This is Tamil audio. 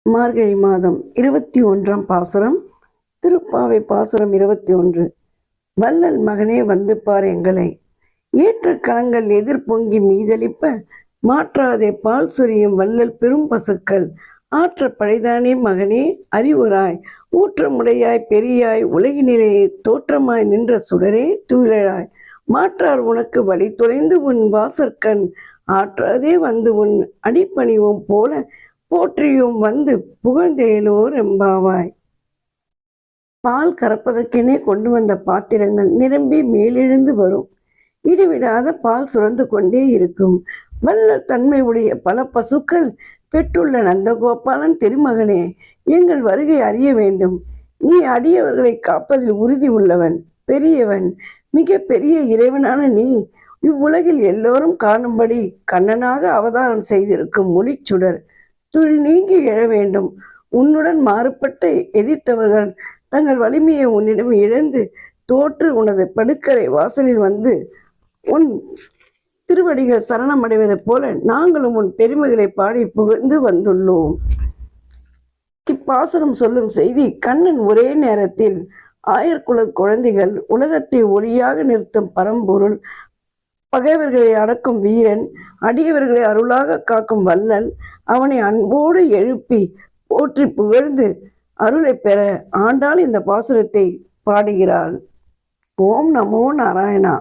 மார்கழி மாதம் 21ஆம் பாசுரம். திருப்பாவை பாசுரம் 21. வள்ளல் மகனே வந்து பார் எங்களை, ஏற்ற களங்கள் எதிர்பொங்கி மீதளிப்ப, மாற்றாதே பால் சொரியும் வள்ளல் பெரும் பசுக்கள், ஆற்ற பழைதானே மகனே அறிவுராய், ஊற்றமுடையாய் பெரியாய் உலகினிலே தோற்றமாய் நின்ற சுடரே துயிலாய், மாற்றார் உனக்கு வழி தொலைந்து உன் வாசற்கண், ஆற்றாதே வந்து உன் அடிப்பணிவோம் போல, போற்றியும் வந்து புகழ்ந்தேலோர் எம்பாவாய். பால் கறப்பதற்கெனே கொண்டு வந்த பாத்திரங்கள் நிரம்பி மேலெழுந்து வரும். இடைவிடாத பால் சுரந்து கொண்டே இருக்கும். வள்ளல் தன்மை உடைய பல பசுக்கள் பெற்றுள்ள நந்தகோபாலன் திருமகனே, எங்கள் வருகை அறிய வேண்டும். நீ அடியவர்களை காப்பதில் உறுதி உள்ளவன், பெரியவன், மிக பெரிய இறைவனான நீ இவ்வுலகில் எல்லோரும் காணும்படி கண்ணனாக அவதாரம் செய்திருக்கும் ஒளிச்சுடர், துயில் நீங்கி எழ வேண்டும். உன்னுடன் மாறுபட்டு எதிர்த்தவர்கள் தங்கள் வலிமையை உன்னிடம் இழந்து தோற்று உனது படுக்கரை வாசலில் வந்து உன் திருவடிகள் சரணமடைவதைப் போல நாங்களும் உன் பெருமைகளை பாடி புகழ்ந்து வந்துள்ளோம். இப்பாசுரம் சொல்லும் செய்தி, கண்ணன் ஒரே நேரத்தில் ஆயர்குல குழந்தைகள், உலகத்தை ஒளியாக நிறுத்தும் பரம்பொருள், பகைவர்களை அடக்கும் வீரன், அடியவர்களை அருளாக காக்கும் வள்ளல், அவனை அன்போடு எழுப்பி போற்றி புகழ்ந்து அருளை பெற ஆண்டாள் இந்த பாசுரத்தை பாடுகிறாள். ஓம் நமோ நாராயணா.